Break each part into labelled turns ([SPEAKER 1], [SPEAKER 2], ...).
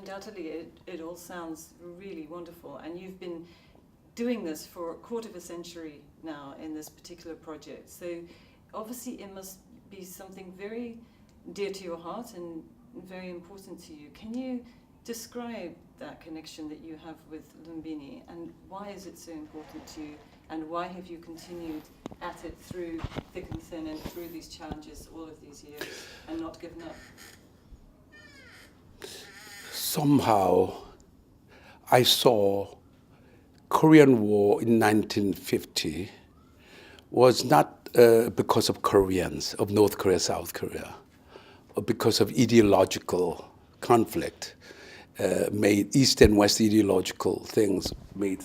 [SPEAKER 1] undoubtedly it all sounds really wonderful, and you've been doing this for a quarter of a century now in this particular project. So obviously it must be something very dear to your heart and very important to you. Can you describe that connection that you have with Lumbini, and why is it so important to you, and why have you continued at it through thick and thin and through these challenges all of these years and not given up?
[SPEAKER 2] Somehow I saw Korean War in 1950 was not because of Koreans, of North Korea, South Korea, or because of ideological conflict, made East and West ideological things made.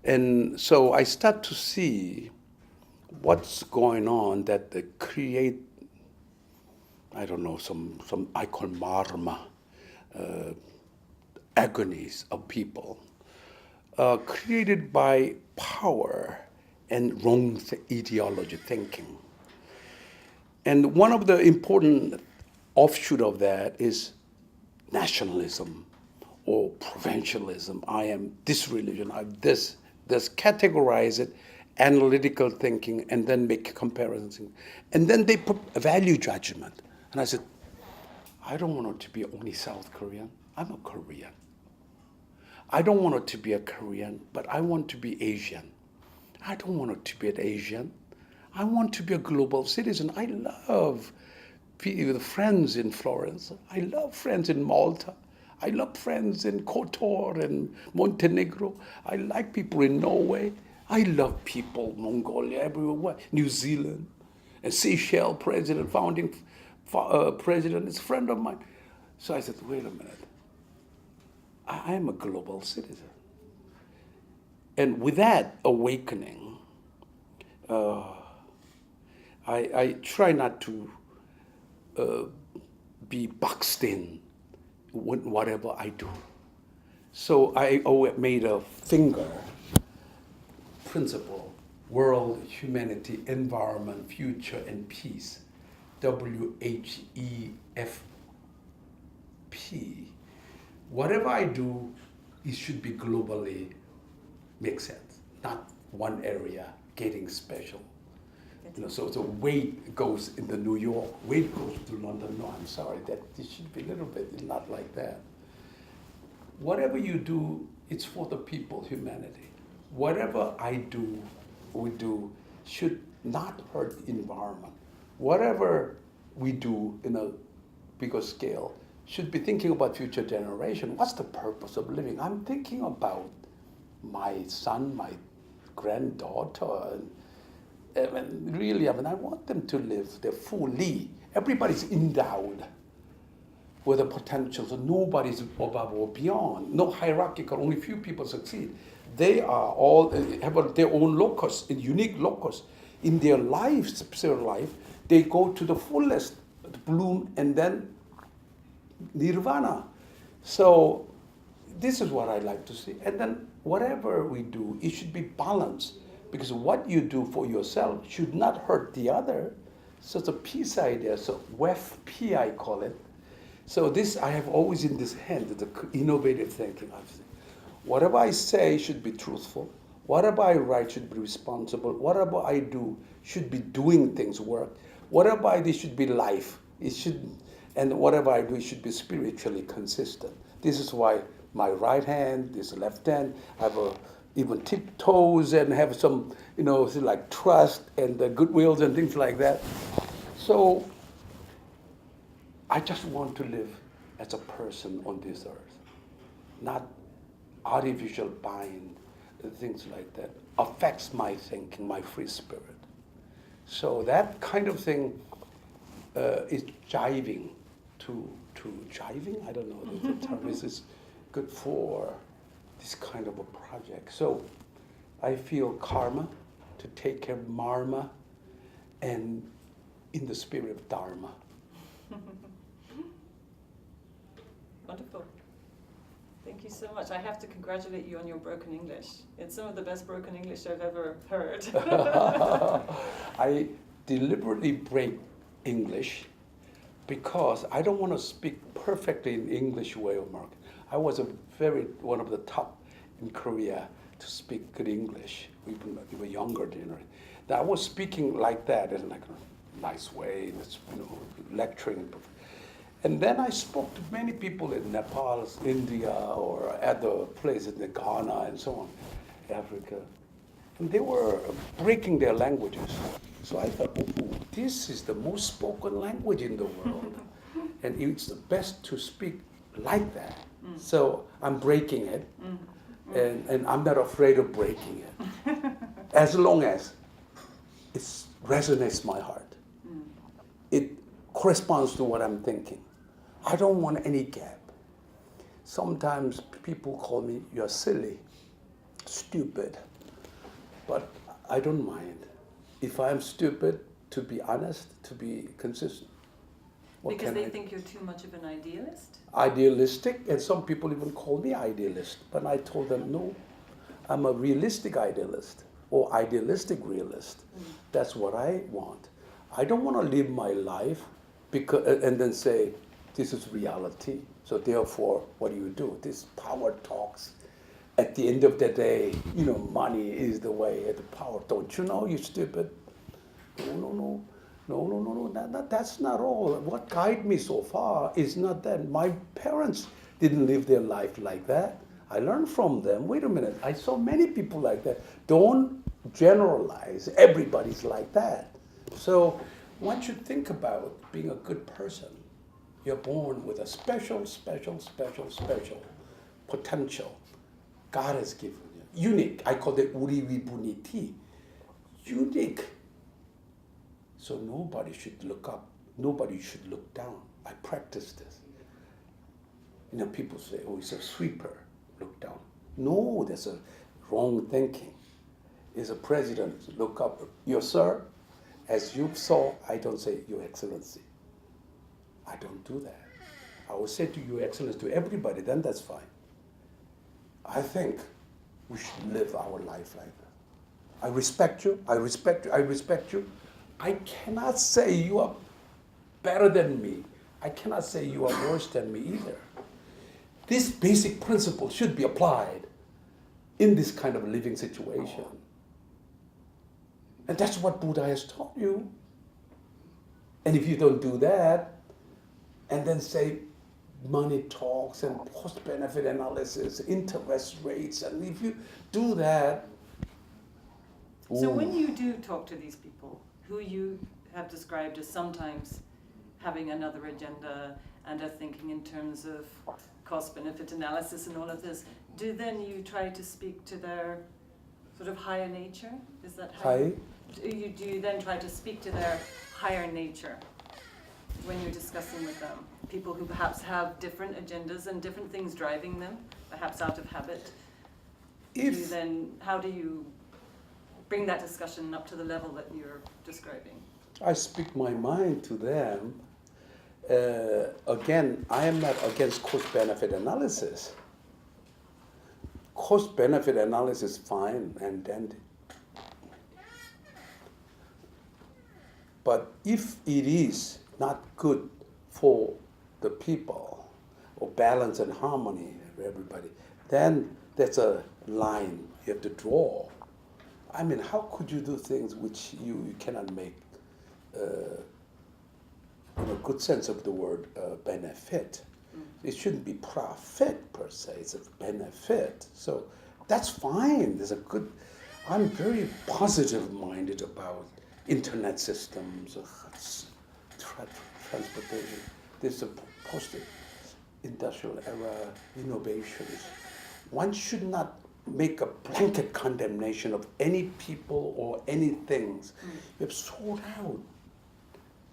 [SPEAKER 2] And so I start to see what's going on that they create, I don't know, some I call marma, agonies of people. Created by power and wrong ideology thinking. And one of the important offshoot of that is nationalism or provincialism. I am this religion, I'm this, categorize it, analytical thinking, and then make comparisons. And then they put a value judgment. And I said, I don't want it to be only South Korean. I'm a Korean. I don't want it to be a Korean, but I want to be Asian. I don't want it to be an Asian. I want to be a global citizen. I love friends in Florence. I love friends in Malta. I love friends in Kotor and Montenegro. I like people in Norway. I love people, Mongolia, everywhere, New Zealand. And Seychelles president, founding president, is a friend of mine. So I said, wait a minute. I am a global citizen. And with that awakening, I try not to be boxed in whatever I do. So I made a finger principle, world, humanity, environment, future, and peace, WHEFP. Whatever I do, it should be globally make sense, not one area getting special. So weight goes into New York, weight goes to London. No, I'm sorry, that it should be a little bit not like that. Whatever you do, it's for the people, humanity. Whatever we do, should not hurt the environment. Whatever we do in a bigger scale should be thinking about future generation. What's the purpose of living? I'm thinking about my son, my granddaughter, and really, I want them to live their fully. Everybody's endowed with a potential, so nobody's above or beyond. No hierarchical, only few people succeed. They are all have their own locus, a unique locus. In their life, specific life, they go to the fullest bloom and then nirvana. So this is what I like to see. And then whatever we do, it should be balanced, because what you do for yourself should not hurt the other. So it's a peace idea. So WEFP, I call it. So this I have always in this hand, the innovative thinking. Whatever I say should be truthful. Whatever I write should be responsible. Whatever I do should be doing things work. Whatever I do should be life. And whatever I do should be spiritually consistent. This is why my right hand, this left hand, have even tiptoes and have some, like trust and goodwills and things like that. So I just want to live as a person on this earth, not artificial bind, things like that. Affects my thinking, my free spirit. So that kind of thing is jiving to jiving. I don't know the term is good for this kind of a project. So I feel karma to take care of marma, and in the spirit of dharma.
[SPEAKER 1] Wonderful. Thank you so much. I have to congratulate you on your broken English. It's some of the best broken English I've ever heard.
[SPEAKER 2] I deliberately break English because I don't want to speak perfectly in English way of American. I was one of the top in Korea to speak good English, even when we were younger generation. That I was speaking like that in like a nice way, lecturing. And then I spoke to many people in Nepal, India, or other places in Ghana and so on, Africa. And they were breaking their languages. So I thought, oh, this is the most spoken language in the world. And it's the best to speak like that. So I'm breaking it, and I'm not afraid of breaking it. As long as it resonates my heart. It corresponds to what I'm thinking. I don't want any gap. Sometimes people call me, you're silly, stupid, but I don't mind. If I'm stupid, to be honest, to be consistent.
[SPEAKER 1] Because they think you're too much of an idealist?
[SPEAKER 2] Idealistic, and some people even call me idealist. But I told them, no, I'm a realistic idealist or idealistic realist. That's what I want. I don't want to live my life and then say, this is reality. So therefore, what do? This power talks. At the end of the day, money is the way, the power. Don't you know, you stupid? No. That's not all. What guided me so far is not that. My parents didn't live their life like that. I learned from them. Wait a minute, I saw many people like that. Don't generalize. Everybody's like that. So once you think about being a good person, you're born with a special potential God has given you. Unique. I call it uri vibhuniti. Unique. So nobody should look up. Nobody should look down. I practice this. People say, oh, he's a sweeper. Look down. No, that's a wrong thinking. Is a president, look up. Your sir, as you saw, I don't say your excellency. I don't do that. I will say to your excellency to everybody, then that's fine. I think we should live our life like that. I respect you, I respect you, I respect you. I cannot say you are better than me. I cannot say you are worse than me either. This basic principle should be applied in this kind of living situation. And that's what Buddha has taught you. And if you don't do that, and then say money talks and cost-benefit analysis, interest rates, and if you do that...
[SPEAKER 1] So when you do talk to these people, who you have described as sometimes having another agenda and are thinking in terms of cost-benefit analysis and all of this, do then you try to speak to their sort of higher nature? Is that how do you then try to speak to their higher nature when you're discussing with them? People who perhaps have different agendas and different things driving them, perhaps out of habit. How do you bring that discussion up to the level that you're describing?
[SPEAKER 2] I speak my mind to them. Again, I am not against cost-benefit analysis. Cost-benefit analysis, fine and dandy. But if it is not good for the people, or balance and harmony for everybody, then that's a line you have to draw. I mean, how could you do things which you cannot make, in a good sense of the word, benefit? It shouldn't be profit per se, it's a benefit. So that's fine. I'm very positive-minded about internet systems, transportation. There's a post-industrial era innovations. One should not make a blanket condemnation of any people or any things. You have to sort out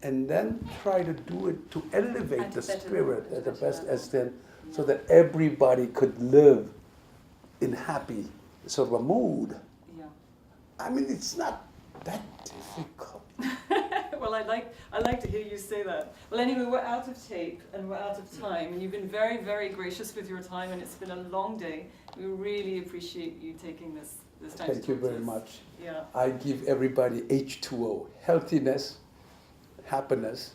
[SPEAKER 2] and then try to do it to elevate the spirit at the best extent so that everybody could live in happy sort of a mood.
[SPEAKER 1] Yeah.
[SPEAKER 2] I mean, it's not that difficult.
[SPEAKER 1] Well, I like to hear you say that. Well, anyway, we're out of tape and we're out of time, and you've been very, very gracious with your time, and it's been a long day. We really appreciate you taking this time.
[SPEAKER 2] Thank you very much.
[SPEAKER 1] Yeah.
[SPEAKER 2] I give everybody H2O, healthiness, happiness,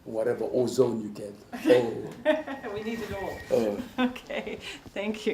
[SPEAKER 2] whatever ozone you get. Oh,
[SPEAKER 1] We need it all.
[SPEAKER 2] oh.
[SPEAKER 1] Okay, thank you.